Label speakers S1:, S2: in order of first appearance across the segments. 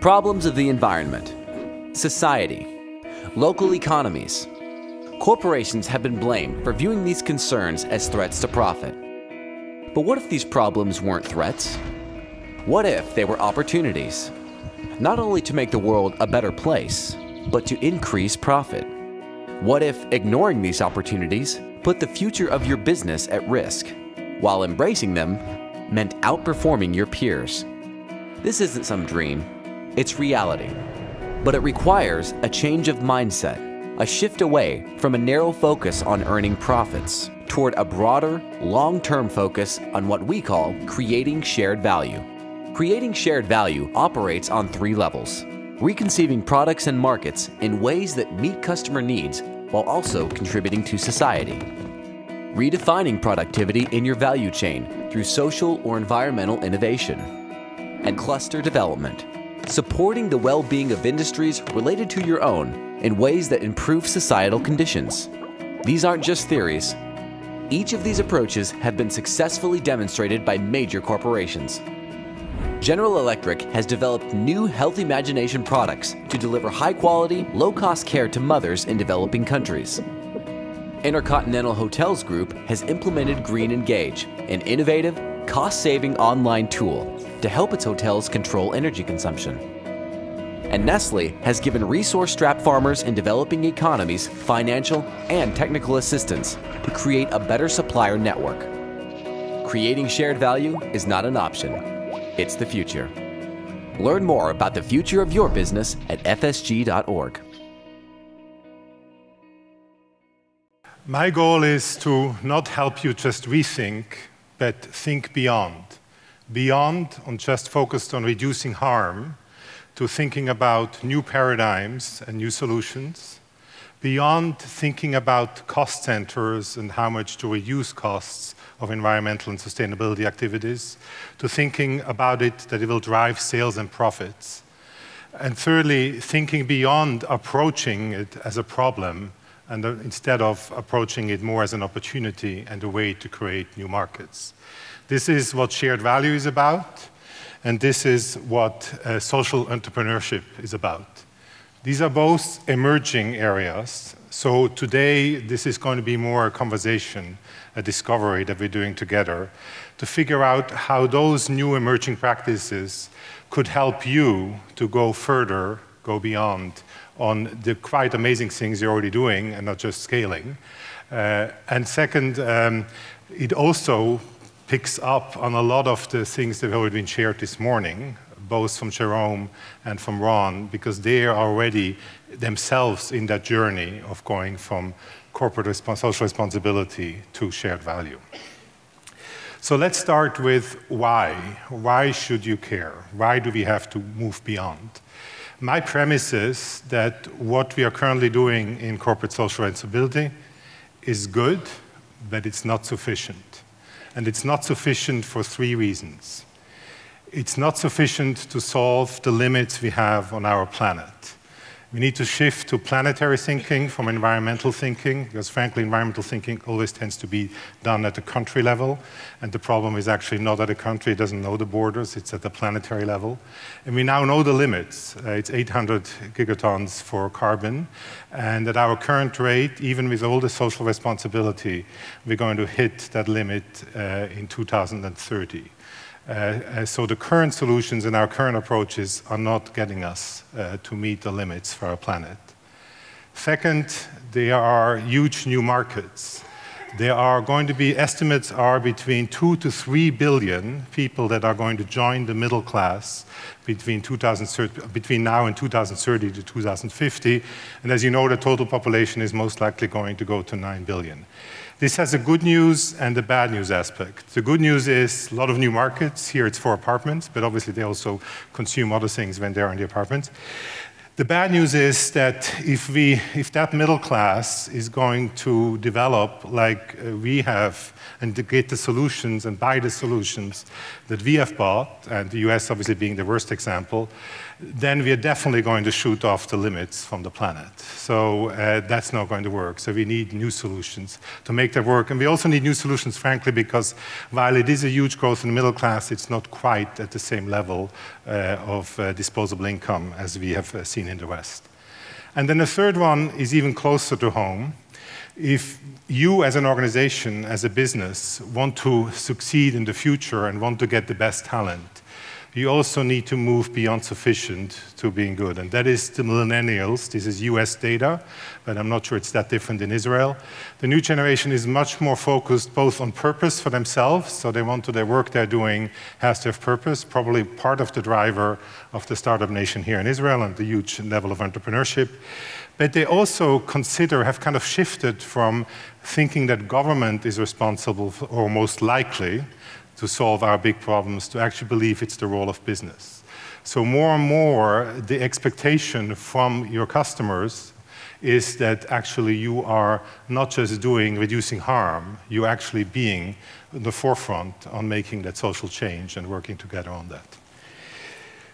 S1: Problems of the environment, society, local economies. Corporations have been blamed for viewing these concerns as threats to profit. But what if these problems weren't threats? What if they were opportunities? Not only to make the world a better place, but to increase profit. What if ignoring these opportunities put the future of your business at risk, while embracing them meant outperforming your peers? This isn't some dream, it's reality. But it requires a change of mindset, a shift away from a narrow focus on earning profits toward a broader, long-term focus on what we call creating shared value. Creating shared value operates on three levels: reconceiving products and markets in ways that meet customer needs while also contributing to society, redefining productivity in your value chain through social or environmental innovation, and cluster development, supporting the well-being of industries related to your own in ways that improve societal conditions. These aren't just theories. Each of these approaches have been successfully demonstrated by major corporations. General Electric has developed new Health Imagination products to deliver high-quality, low-cost care to mothers in developing countries. Intercontinental Hotels Group has implemented Green Engage, an innovative, cost-saving online tool to help its hotels control energy consumption. And Nestle has given resource-strapped farmers in developing economies financial and technical assistance to create a better supplier network. Creating shared value is not an option. It's the future. Learn more about the future of your business at fsg.org.
S2: My goal is to not help you just rethink, but think beyond. Beyond on just focused on reducing harm, to thinking about new paradigms and new solutions. Beyond thinking about cost centers and how much to reduce costs of environmental and sustainability activities, to thinking about it that it will drive sales and profits. And thirdly, thinking beyond approaching it as a problem and instead of approaching it more as an opportunity and a way to create new markets. This is what shared value is about, and this is what social entrepreneurship is about. These are both emerging areas, so today this is going to be more a conversation, a discovery that we're doing together to figure out how those new emerging practices could help you to go further, go beyond on the quite amazing things you're already doing and not just scaling. And second, it also picks up on a lot of the things that have already been shared this morning, both from Jérôme and from Ron, because they are already themselves in that journey of going from corporate social responsibility to shared value. So let's start with why. Why should you care? Why do we have to move beyond? My premise is that what we are currently doing in corporate social responsibility is good, but it's not sufficient. And it's not sufficient for three reasons. It's not sufficient to solve the limits we have on our planet. We need to shift to planetary thinking from environmental thinking, because frankly, environmental thinking always tends to be done at the country level, and the problem is actually not at a country, it doesn't know the borders, it's at the planetary level. And we now know the limits. It's 800 gigatons for carbon, and at our current rate, even with all the social responsibility, we're going to hit that limit in 2030. So the current solutions and our current approaches are not getting us to meet the limits for our planet. Second, there are huge new markets. There are going to be, estimates are between 2 to 3 billion people that are going to join the middle class between now and 2030 to 2050. And as you know, the total population is most likely going to go to 9 billion. This has a good news and a bad news aspect. The good news is a lot of new markets. Here it's for apartments, but obviously they also consume other things when they're in the apartments. The bad news is that if that middle class is going to develop like we have and to get the solutions and buy the solutions that we have bought, and the US obviously being the worst example, then we are definitely going to shoot off the limits from the planet. So that's not going to work. So we need new solutions to make that work. And we also need new solutions, frankly, because while it is a huge growth in the middle class, it's not quite at the same level of disposable income as we have seen in the West. And then the third one is even closer to home. If you as an organization, as a business, want to succeed in the future and want to get the best talent, you also need to move beyond sufficient to being good. And that is the millennials. This is US data, but I'm not sure it's that different in Israel. The new generation is much more focused both on purpose for themselves, so they want to, their work they're doing has to have purpose, probably part of the driver of the startup nation here in Israel and the huge level of entrepreneurship. But they also consider, have kind of shifted from thinking that government is responsible for, or most likely, to solve our big problems, to actually believe it's the role of business. So more and more, the expectation from your customers is that actually you are not just reducing harm, you're actually being in the forefront on making that social change and working together on that.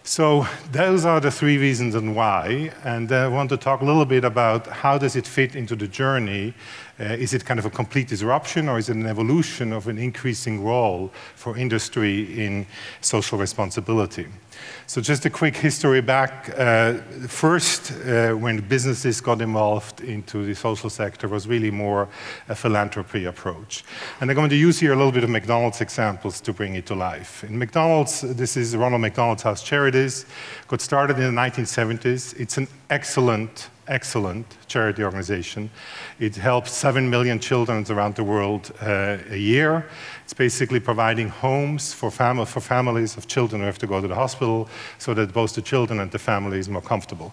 S2: So those are the three reasons and why, and I want to talk a little bit about how does it fit into the journey. Is it kind of a complete disruption, or is it an evolution of an increasing role for industry in social responsibility? So just a quick history back. First, when businesses got involved into the social sector was really more a philanthropy approach. And I'm going to use here a little bit of McDonald's examples to bring it to life. In McDonald's, this is Ronald McDonald's House Charities, got started in the 1970s. It's an excellent charity organization. It helps 7 million children around the world a year. It's basically providing homes for families of children who have to go to the hospital so that both the children and the family is more comfortable.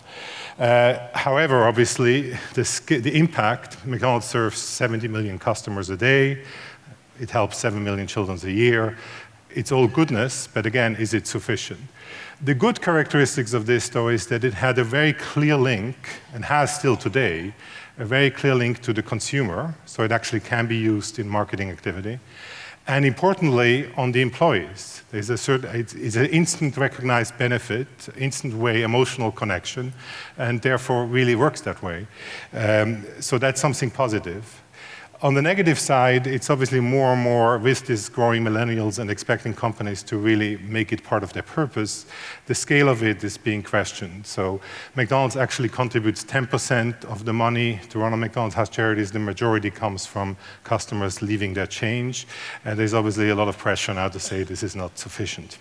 S2: However, obviously, the impact, McDonald's serves 70 million customers a day. It helps 7 million children a year. It's all goodness, but again, is it sufficient? The good characteristics of this, though, is that it had a very clear link, and has still today, a very clear link to the consumer, so it actually can be used in marketing activity. And importantly, on the employees. There's it's an instant recognized benefit, instant way, emotional connection, and therefore really works that way. So that's something positive. On the negative side, it's obviously more and more with this growing millennials and expecting companies to really make it part of their purpose, the scale of it is being questioned. So McDonald's actually contributes 10% of the money to Ronald McDonald's House Charities. The majority comes from customers leaving their change. And there's obviously a lot of pressure now to say this is not sufficient.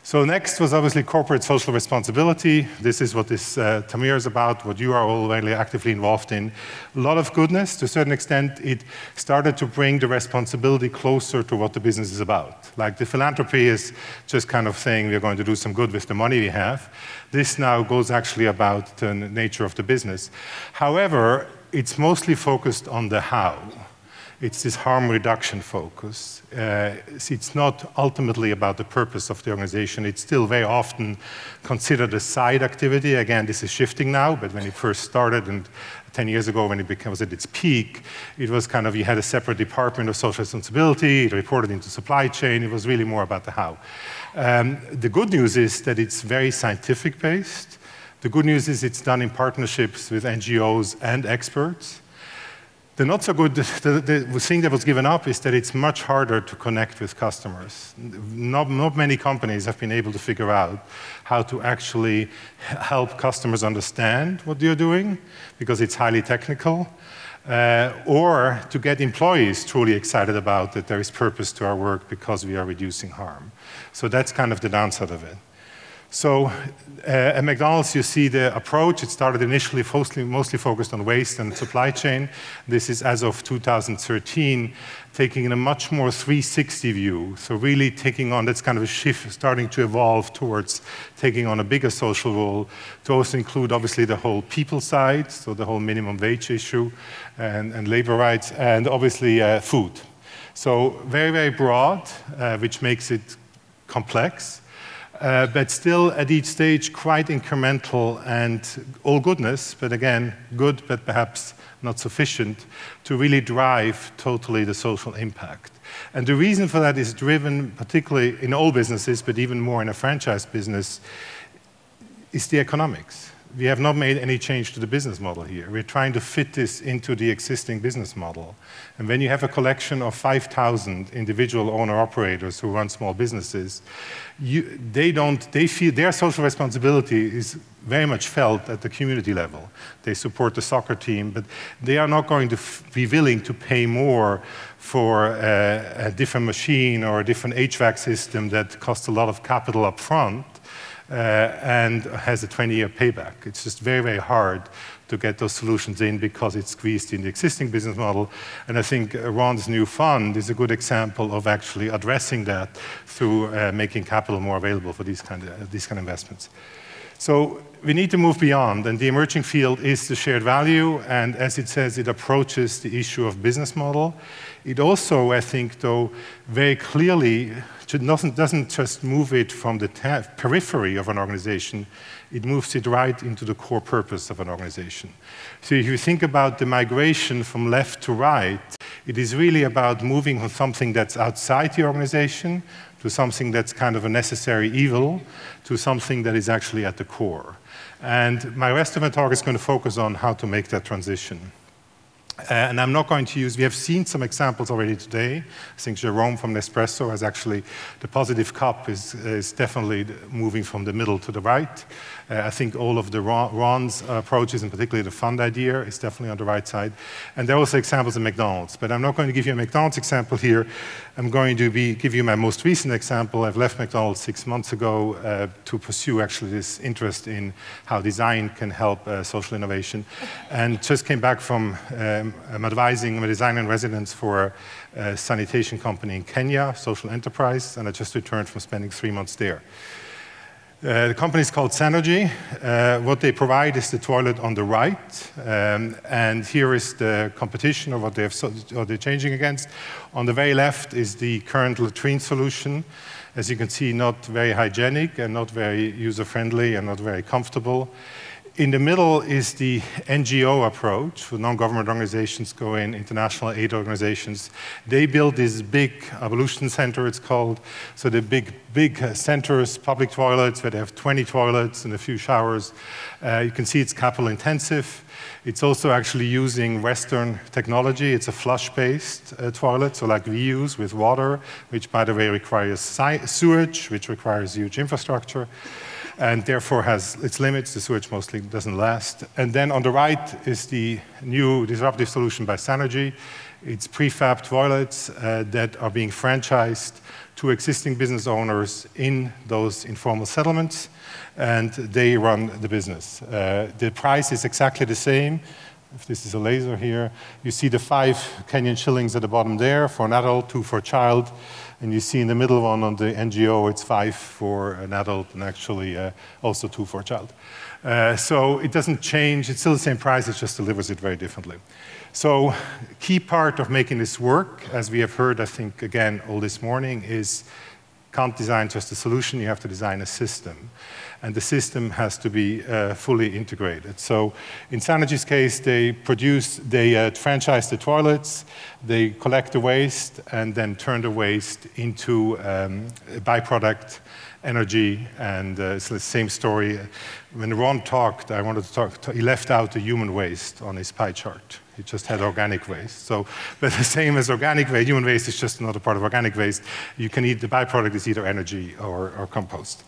S2: So next was obviously corporate social responsibility. This is what this Tamir is about, what you are all very actively involved in. A lot of goodness. To a certain extent, it started to bring the responsibility closer to what the business is about. Like the philanthropy is just kind of saying we're going to do some good with the money we have. This now goes actually about the nature of the business. However, it's mostly focused on the how. It's this harm reduction focus. It's not ultimately about the purpose of the organization. It's still very often considered a side activity. Again, this is shifting now, but when it first started, and 10 years ago when it was at its peak, it was kind of, you had a separate department of social responsibility, it reported into supply chain, it was really more about the how. The good news is that it's very scientific based. The good news is it's done in partnerships with NGOs and experts. The not so good, the thing that was given up is that it's much harder to connect with customers. Not many companies have been able to figure out how to actually help customers understand what you're doing, because it's highly technical, or to get employees truly excited about that there is purpose to our work because we are reducing harm. So that's kind of the downside of it. So at McDonald's, you see the approach. It started initially mostly focused on waste and supply chain. This is, as of 2013, taking a much more 360 view. So really taking on, that's kind of a shift, starting to evolve towards taking on a bigger social role, to also include, obviously, the whole people side, so the whole minimum wage issue and labor rights, and obviously food. So very, very broad, which makes it complex. But still at each stage quite incremental and all goodness, but again, good but perhaps not sufficient to really drive totally the social impact. And the reason for that is driven particularly in all businesses, but even more in a franchise business. is the economics. We have not made any change to the business model here. We're trying to fit this into the existing business model. And when you have a collection of 5,000 individual owner-operators who run small businesses, they feel their social responsibility is very much felt at the community level. They support the soccer team, but they are not going to be willing to pay more for a different machine or a different HVAC system that costs a lot of capital up front. And has a 20-year payback. It's just very, very hard to get those solutions in because it's squeezed in the existing business model. And I think Ron's new fund is a good example of actually addressing that through making capital more available for these kind of investments. So we need to move beyond, and the emerging field is the shared value, and as it says, it approaches the issue of business model. It also, I think, though, very clearly doesn't just move it from the periphery of an organization, it moves it right into the core purpose of an organization. So if you think about the migration from left to right, it is really about moving from something that's outside the organization to something that's kind of a necessary evil to something that is actually at the core. And my rest of my talk is going to focus on how to make that transition. And I'm not going to use, we have seen some examples already today. I think Jérôme from Nespresso has actually, the positive cup is definitely moving from the middle to the right. I think all of the Ron's approaches, and particularly the fund idea, is definitely on the right side. And there are also examples of McDonald's, but I'm not going to give you a McDonald's example here. I'm going to give you my most recent example. I've left McDonald's 6 months ago to pursue actually this interest in how design can help social innovation, and just came back from I'm advising a design in residence for a sanitation company in Kenya, social enterprise, and I just returned from spending 3 months there. The company is called Synergy. What they provide is the toilet on the right, and here is the competition of what they're changing against. On the very left is the current latrine solution. As you can see, not very hygienic and not very user-friendly and not very comfortable. In the middle is the NGO approach, where non-government organizations go in, international aid organizations. They build this big evolution center, it's called. So the big centers, public toilets, where they have 20 toilets and a few showers. You can see it's capital intensive. It's also actually using Western technology. It's a flush-based toilet, so like we use with water, which by the way requires sewage, which requires huge infrastructure, and therefore has its limits. The sewage mostly doesn't last. And then on the right is the new disruptive solution by Synergy. It's prefab toilets that are being franchised to existing business owners in those informal settlements, and they run the business. The price is exactly the same. If this is a laser here, you see the 5 Kenyan shillings at the bottom there for an adult, 2 for a child. And you see in the middle one on the NGO, it's 5 for an adult and actually also 2 for a child. So it doesn't change. It's still the same price. It just delivers it very differently. So key part of making this work, as we have heard, I think, again, all this morning, is can't design just a solution. You have to design a system. And the system has to be fully integrated. So in Synergy's case, they franchise the toilets, they collect the waste, and then turn the waste into a byproduct, energy, and it's the same story. When Ron talked, I wanted to talk, he left out the human waste on his pie chart. He just had organic waste. So, but the same as organic waste, human waste is just another part of organic waste. You can eat, the byproduct is either energy or compost.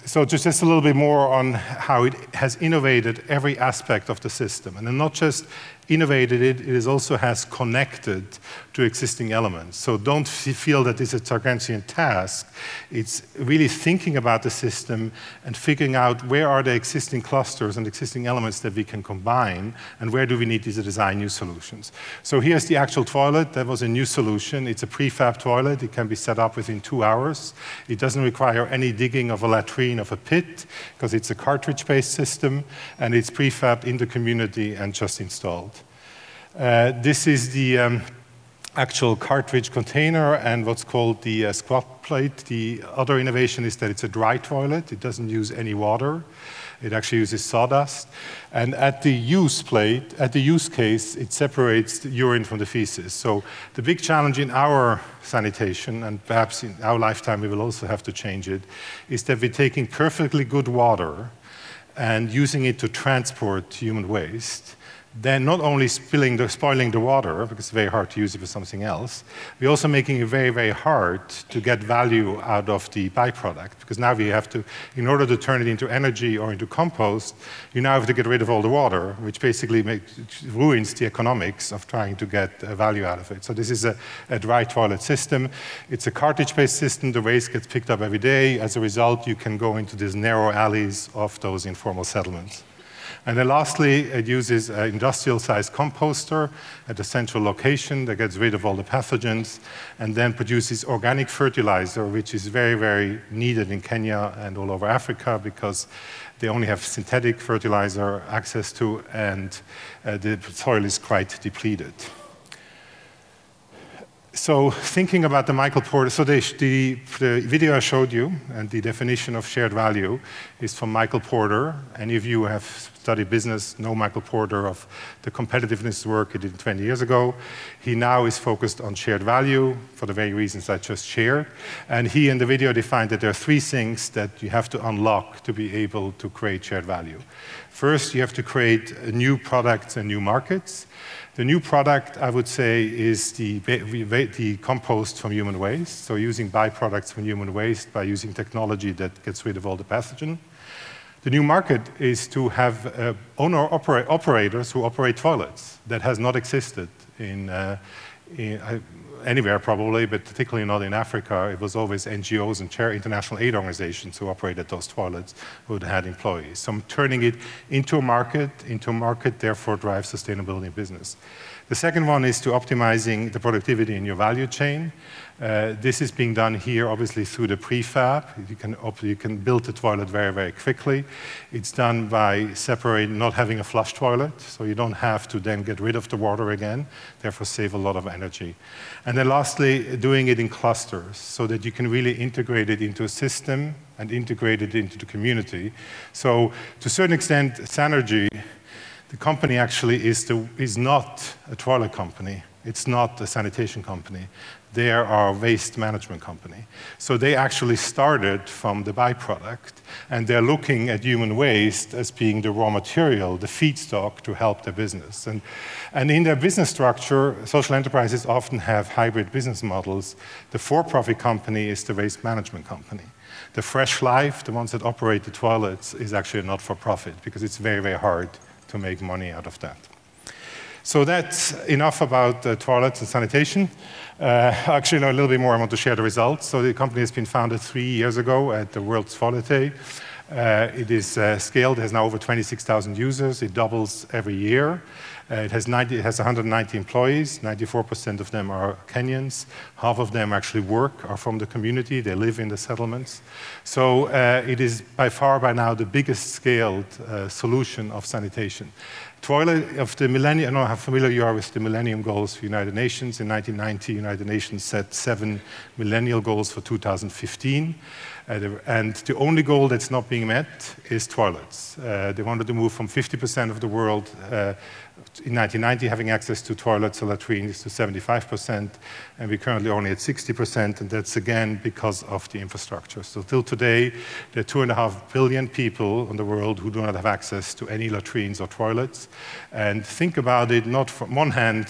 S2: So just a little bit more on how it has innovated every aspect of the system. And then not just innovated it, it also has connected to existing elements. So don't feel that this is a gargantuan task. It's really thinking about the system and figuring out where are the existing clusters and existing elements that we can combine, and where do we need to design new solutions. So here's the actual toilet. That was a new solution. It's a prefab toilet. It can be set up within 2 hours. It doesn't require any digging of a latrine of a pit, because it's a cartridge-based system, and it's prefabbed in the community and just installed. This is the actual cartridge container and what's called the squat plate. The other innovation is that it's a dry toilet. It doesn't use any water. It actually uses sawdust. And at the use case, it separates the urine from the feces. So the big challenge in our sanitation, and perhaps in our lifetime we will also have to change it, is that we're taking perfectly good water and using it to transport human waste, then not only spoiling the water, because it's very hard to use it for something else, we're also making it very, very hard to get value out of the byproduct, because now we have to, in order to turn it into energy or into compost, you now have to get rid of all the water, which basically ruins the economics of trying to get value out of it. So this is a dry toilet system. It's a cartridge-based system. The waste gets picked up every day. As a result, you can go into these narrow alleys of those informal settlements. And then lastly, it uses an industrial-sized composter at a central location that gets rid of all the pathogens and then produces organic fertilizer, which is very, very needed in Kenya and all over Africa because they only have synthetic fertilizer access to, and the soil is quite depleted. So thinking about the Michael Porter, so the video I showed you and the definition of shared value is from Michael Porter. Any of you who have studied business know Michael Porter of the competitiveness work he did 20 years ago. He now is focused on shared value for the very reasons I just shared. And he in the video defined that there are three things that you have to unlock to be able to create shared value. First, you have to create new products and new markets. The new product, I would say, is the compost from human waste, so using byproducts from human waste by using technology that gets rid of all the pathogen. The new market is to have operators who operate toilets. That has not existed anywhere probably, but particularly not in Africa. It was always NGOs and international aid organizations who operated those toilets who had employees. So I'm turning it into a market, therefore drives sustainability in business. The second one is to optimizing the productivity in your value chain. This is being done here, obviously, through the prefab. You can build the toilet very, very quickly. It's done by not having a flush toilet, so you don't have to then get rid of the water again, therefore save a lot of energy. And then lastly, doing it in clusters, so that you can really integrate it into a system and integrate it into the community. So to a certain extent, Sanergy, the company actually is not a toilet company. It's not a sanitation company. They are a waste management company. So they actually started from the byproduct, and they're looking at human waste as being the raw material, the feedstock to help their business. And in their business structure, social enterprises often have hybrid business models. The for-profit company is the waste management company. The Fresh Life, the ones that operate the toilets, is actually a not-for-profit because it's very, very hard to make money out of that. So that's enough about toilets and sanitation. Actually, a little bit more, I want to share the results. So the company has been founded 3 years ago at the World's Toilet Day. It is scaled, it has now over 26,000 users. It doubles every year. It has 190 employees. 94% of them are Kenyans. Half of them actually are from the community. They live in the settlements. So it is by far by now the biggest scaled solution of sanitation. Toilet of the millennium, I don't know how familiar you are with the Millennium Goals for the United Nations. In 1990, the United Nations set 7 millennial goals for 2015. And the only goal that's not being met is toilets. They wanted to move from 50% of the world in 1990 having access to toilets or latrines to 75%, and we're currently only at 60%, and that's again because of the infrastructure. So till today, there are 2.5 billion people in the world who do not have access to any latrines or toilets. And think about it, not from one hand,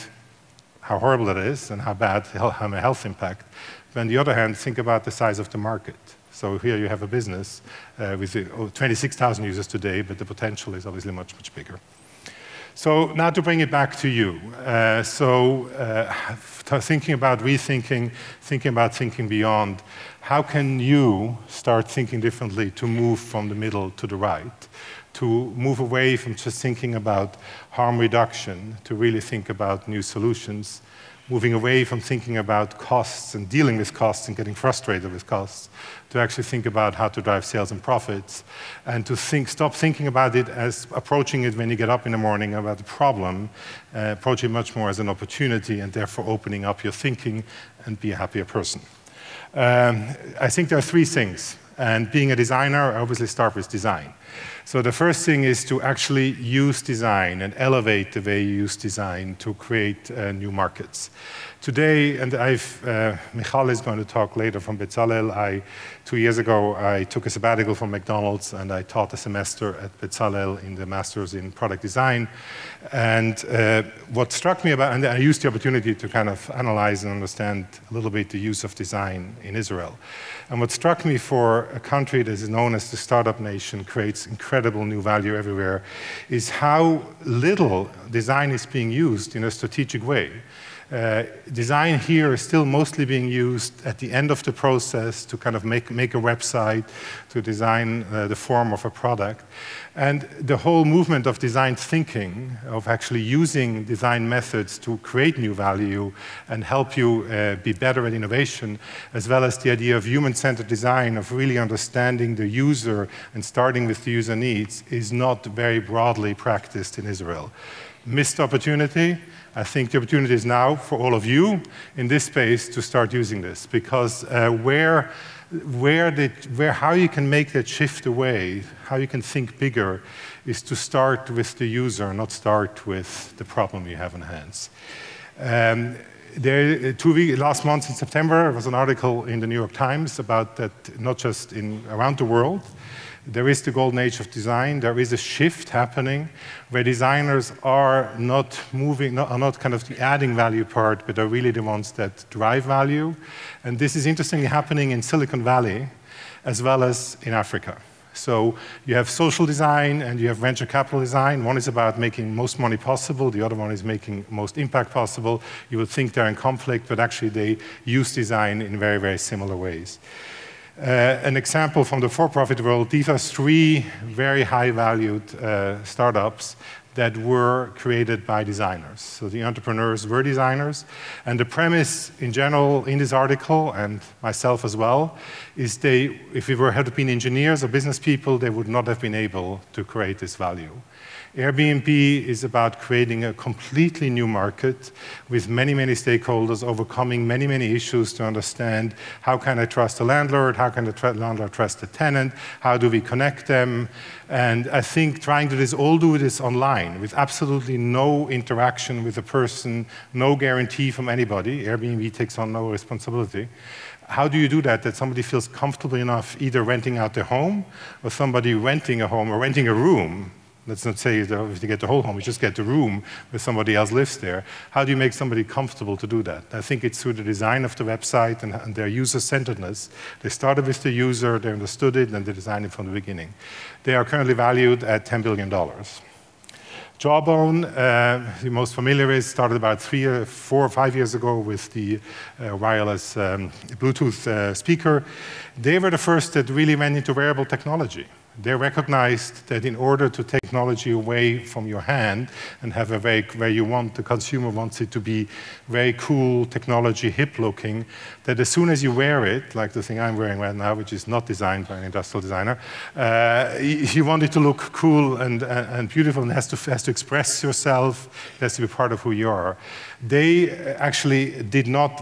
S2: how horrible that is and how bad, how a health impact, but on the other hand, think about the size of the market. So here you have a business with 26,000 users today, but the potential is obviously much, much bigger. So now to bring it back to you. Thinking about rethinking, thinking about thinking beyond, how can you start thinking differently to move from the middle to the right? To move away from just thinking about harm reduction, to really think about new solutions, moving away from thinking about costs and dealing with costs and getting frustrated with costs, to actually think about how to drive sales and profits, and to stop thinking about it as approaching it when you get up in the morning about the problem, approach it much more as an opportunity and therefore opening up your thinking and be a happier person. I think there are three things. And being a designer, I obviously start with design. So the first thing is to actually use design and elevate the way you use design to create new markets. Today, and Michal is going to talk later from Bezalel. 2 years ago, I took a sabbatical from McDonald's and I taught a semester at Bezalel in the Masters in Product Design. And what struck me about, and I used the opportunity to kind of analyze and understand a little bit the use of design in Israel. And what struck me for a country that is known as the startup nation, creates incredible new value everywhere, is how little design is being used in a strategic way. Design here is still mostly being used at the end of the process to kind of make a website, to design the form of a product. And the whole movement of design thinking, of actually using design methods to create new value and help you be better at innovation, as well as the idea of human-centered design, of really understanding the user and starting with the user needs, is not very broadly practiced in Israel. Missed opportunity. I think the opportunity is now for all of you in this space to start using this, because how you can make that shift away, how you can think bigger, is to start with the user, not start with the problem you have on hands. Last month in September, there was an article in the New York Times about that, not just around the world. There is the golden age of design. There is a shift happening where designers are not kind of the adding value part, but are really the ones that drive value. And this is interestingly happening in Silicon Valley as well as in Africa. So you have social design and you have venture capital design. One is about making most money possible. The other one is making most impact possible. You would think they're in conflict, but actually they use design in very, very similar ways. An example from the for-profit world, these are 3 very high-valued startups that were created by designers. So the entrepreneurs were designers. And the premise in general in this article, and myself as well, is if we had been engineers or business people, they would not have been able to create this value. Airbnb is about creating a completely new market with many, many stakeholders, overcoming many, many issues to understand how can I trust the landlord, how can the landlord trust the tenant, how do we connect them. And I think trying to do this online with absolutely no interaction with a person, no guarantee from anybody. Airbnb takes on no responsibility. How do you do that somebody feels comfortable enough either renting out their home or somebody renting a home or renting a room? Let's not say that if you get the whole home, you just get the room where somebody else lives there. How do you make somebody comfortable to do that? I think it's through the design of the website and their user-centeredness. They started with the user, they understood it, and they designed it from the beginning. They are currently valued at $10 billion. Jawbone, the most familiar is, started about 4 or 5 years ago with the wireless Bluetooth speaker. They were the first that really went into wearable technology. They recognized that in order to take technology away from your hand and have where you want, the consumer wants it to be very cool, technology, hip-looking, that as soon as you wear it, like the thing I'm wearing right now, which is not designed by an industrial designer, you want it to look cool and beautiful and has to express yourself, it has to be part of who you are. They actually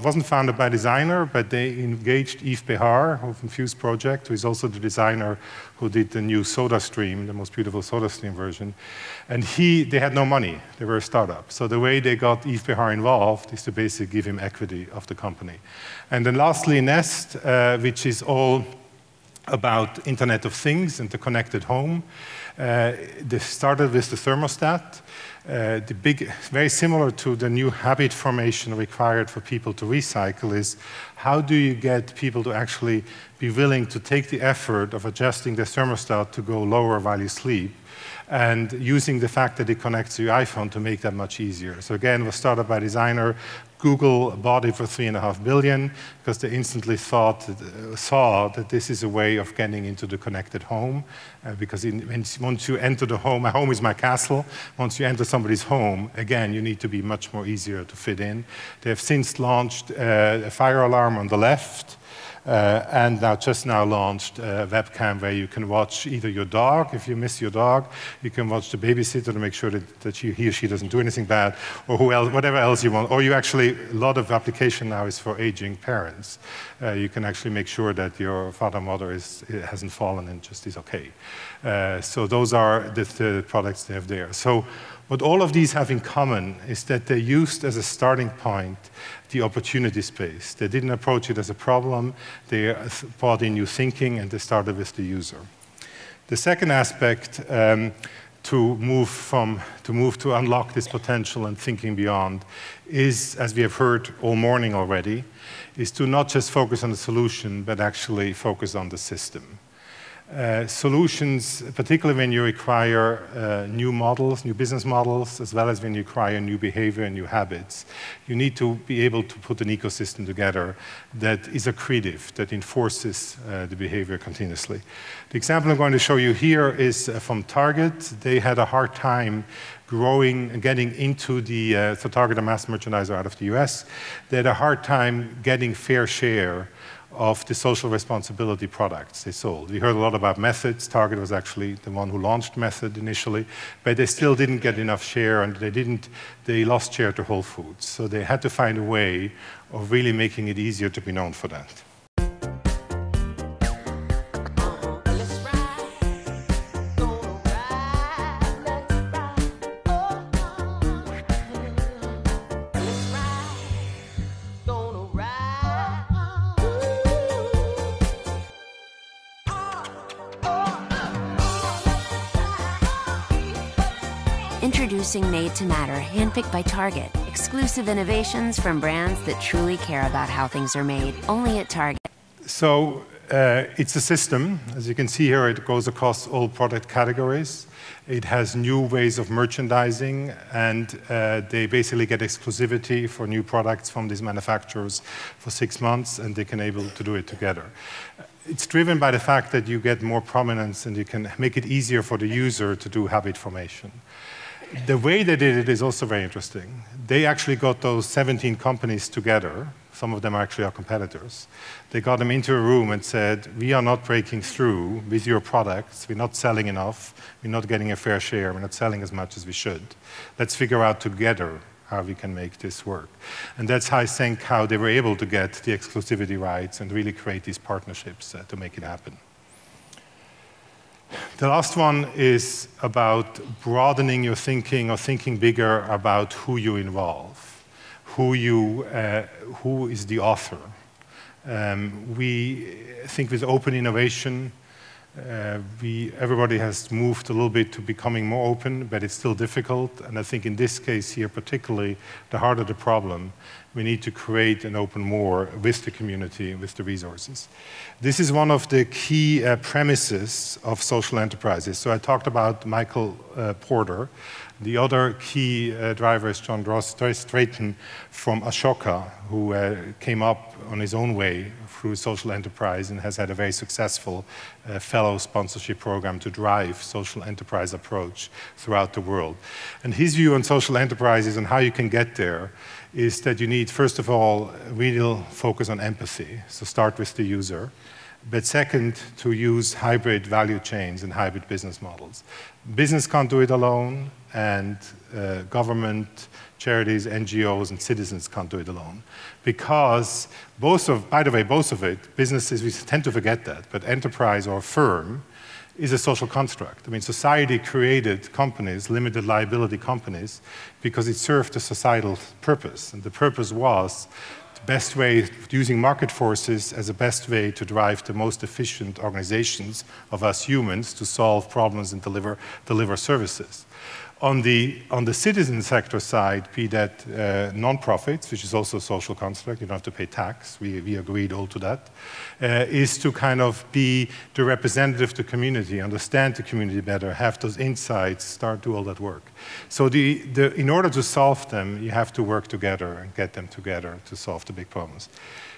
S2: wasn't founded by a designer, but they engaged Yves Behar of Infuse Project, who is also the designer who did the new SodaStream, the most beautiful SodaStream version. And they had no money. They were a startup. So the way they got Yves Behar involved is to basically give him equity of the company. And then lastly, Nest, which is all about Internet of Things and the connected home. They started with the thermostat. Very similar to the new habit formation required for people to recycle is how do you get people to actually be willing to take the effort of adjusting their thermostat to go lower while you sleep, and using the fact that it connects to your iPhone to make that much easier. So again, it was started by a designer. Google bought it for $3.5 billion because they instantly saw that this is a way of getting into the connected home. Because once you enter the home, my home is my castle. Once you enter somebody's home, again, you need to be much more easier to fit in. They have since launched a fire alarm on the left, and just now launched a webcam where you can watch either your dog, if you miss your dog, you can watch the babysitter to make sure that he or she doesn't do anything bad, or whatever else you want. Or you actually, a lot of application now is for aging parents. You can actually make sure that your father or mother hasn't fallen and just is okay. So those are the products they have there. So what all of these have in common is that they used as a starting point the opportunity space. They didn't approach it as a problem. They brought in new thinking, and they started with the user. The second aspect to unlock this potential and thinking beyond is, as we have heard all morning already, is to not just focus on the solution, but actually focus on the system. Solutions, particularly when you require new models, new business models, as well as when you require new behavior and new habits, you need to be able to put an ecosystem together that is accretive, that enforces the behavior continuously. The example I'm going to show you here is from Target. They had a hard time growing and getting into the, so Target, a mass merchandiser out of the US, they had a hard time getting fair share of the social responsibility products they sold. We heard a lot about methods. Target was actually the one who launched Method initially, but they still didn't get enough share, and they lost share to Whole Foods. So they had to find a way of really making it easier to be known for that.
S3: Introducing Made to Matter, handpicked by Target. Exclusive innovations from brands that truly care about how things are made, only at Target.
S2: So it's a system. As you can see here, it goes across all product categories. It has new ways of merchandising, and they basically get exclusivity for new products from these manufacturers for 6 months, and they can able to do it together. It's driven by the fact that you get more prominence and you can make it easier for the user to do habit formation. The way they did it is also very interesting. They actually got those 17 companies together. Some of them are actually our competitors. They got them into a room and said, we are not breaking through with your products. We're not selling enough. We're not getting a fair share. We're not selling as much as we should. Let's figure out together how we can make this work. And that's how I think how they were able to get the exclusivity rights and really create these partnerships to make it happen. The last one is about broadening your thinking or thinking bigger about who you involve, who is the author. We think with open innovation, everybody has moved a little bit to becoming more open, but it's still difficult. And I think in this case here, particularly, the harder the problem, we need to create and open more with the community, with the resources. This is one of the key premises of social enterprises. So I talked about Michael Porter. The other key driver is John Strayton from Ashoka, who came up on his own way through social enterprise and has had a very successful fellow sponsorship program to drive social enterprise approach throughout the world. And his view on social enterprises and how you can get there is that you need, first of all, a real focus on empathy. So start with the user. But second, to use hybrid value chains and hybrid business models. Business can't do it alone, and government, charities, NGOs, and citizens can't do it alone. Because by the way, both of it, businesses, we tend to forget that, but enterprise or firm is a social construct. I mean, society created companies, limited liability companies, because it served a societal purpose. And the purpose was the best way, using market forces as the best way to drive the most efficient organizations of us humans to solve problems and deliver services. On the citizen sector side, be that non-profits, which is also a social construct, you don't have to pay tax, we agreed all to that, is to kind of be the representative of the community, understand the community better, have those insights, start do all that work. So in order to solve them, you have to work together and get them together to solve the big problems.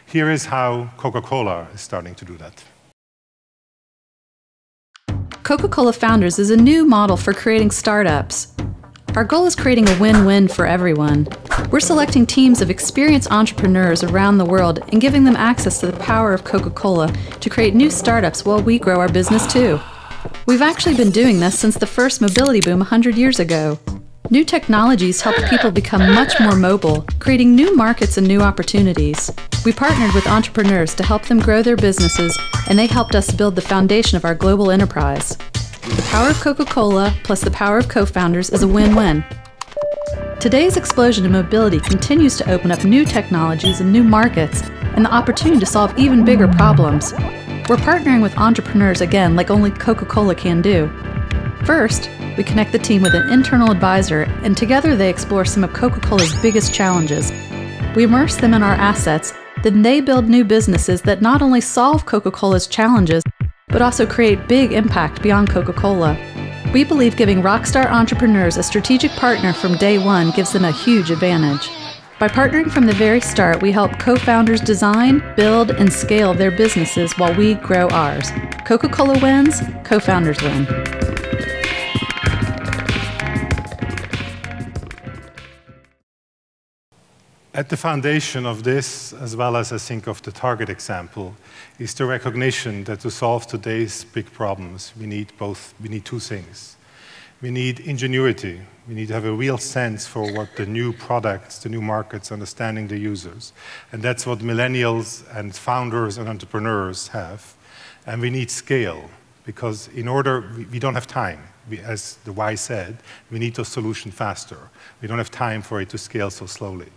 S2: Here is how Coca-Cola is starting to do that.
S4: Coca-Cola Founders is a new model for creating startups. Our goal is creating a win-win for everyone. We're selecting teams of experienced entrepreneurs around the world and giving them access to the power of Coca-Cola to create new startups while we grow our business too. We've actually been doing this since the first mobility boom 100 years ago. New technologies help people become much more mobile, creating new markets and new opportunities. We partnered with entrepreneurs to help them grow their businesses, and they helped us build the foundation of our global enterprise. The power of Coca-Cola plus the power of co-founders is a win-win. Today's explosion in mobility continues to open up new technologies and new markets, and the opportunity to solve even bigger problems. We're partnering with entrepreneurs again like only Coca-Cola can do. First, we connect the team with an internal advisor, and together they explore some of Coca-Cola's biggest challenges. We immerse them in our assets, then they build new businesses that not only solve Coca-Cola's challenges, but also create big impact beyond Coca-Cola. We believe giving rockstar entrepreneurs a strategic partner from day one gives them a huge advantage. By partnering from the very start, we help co-founders design, build, and scale their businesses while we grow ours. Coca-Cola wins, co-founders win.
S2: At the foundation of this, as well as I think of the target example, is the recognition that to solve today's big problems, we need two things. We need ingenuity. We need to have a real sense for what the new products, the new markets, understanding the users. And that's what millennials and founders and entrepreneurs have. And we need scale, because in order, we don't have time. As the Why said, we need those solutions faster. We don't have time for it to scale so slowly.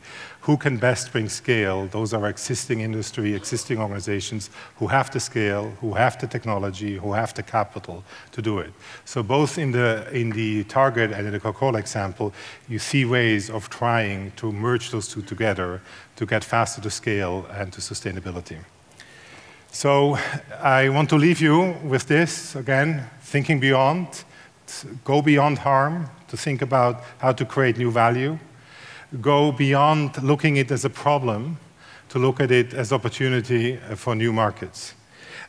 S2: Who can best bring scale? Those are existing industry, existing organizations who have the scale, who have the technology, who have the capital to do it. So both in the Target and in the Coca-Cola example, you see ways of trying to merge those two together to get faster to scale and to sustainability. So I want to leave you with this, again, thinking beyond. Go beyond harm, to think about how to create new value. Go beyond looking at it as a problem, to look at it as opportunity for new markets.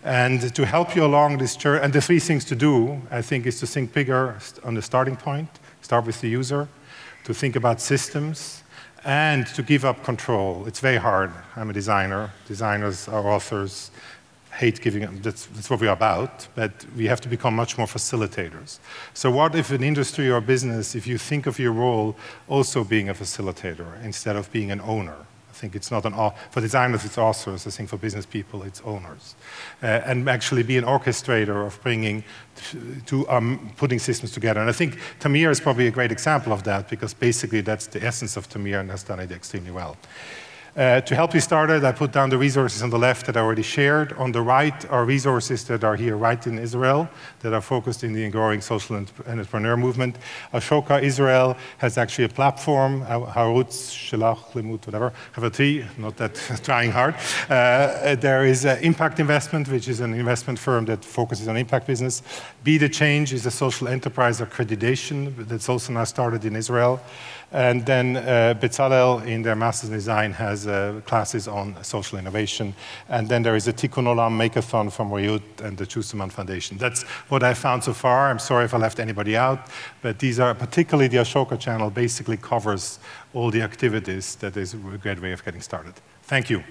S2: And to help you along this journey, and the three things to do, I think, is to think bigger on the starting point, start with the user, to think about systems, and to give up control. It's very hard. I'm a designer. Designers are authors. Hate giving up, that's what we're about, but we have to become much more facilitators. So what if an industry or business, if you think of your role also being a facilitator instead of being an owner? I think it's not for designers it's authors, I think for business people it's owners. And actually be an orchestrator of putting systems together. And I think Tamir is probably a great example of that, because basically that's the essence of Tamir and has done it extremely well. To help you started, I put down the resources on the left that I already shared. On the right are resources that are here right in Israel that are focused in the growing social entrepreneur movement. Ashoka Israel has actually a platform, Harutz, Shelach, Limut, whatever, have a T, not that trying hard. There is Impact Investment, which is an investment firm that focuses on impact business. Be the Change is a social enterprise accreditation that's also now started in Israel. And then Bezalel, in their Master's in Design, has classes on social innovation. And then there is a Tikkun Olam Makeathon from Rayut and the Chuseman Foundation. That's what I found so far. I'm sorry if I left anybody out, but these are, particularly the Ashoka channel, basically covers all the activities that is a great way of getting started. Thank you.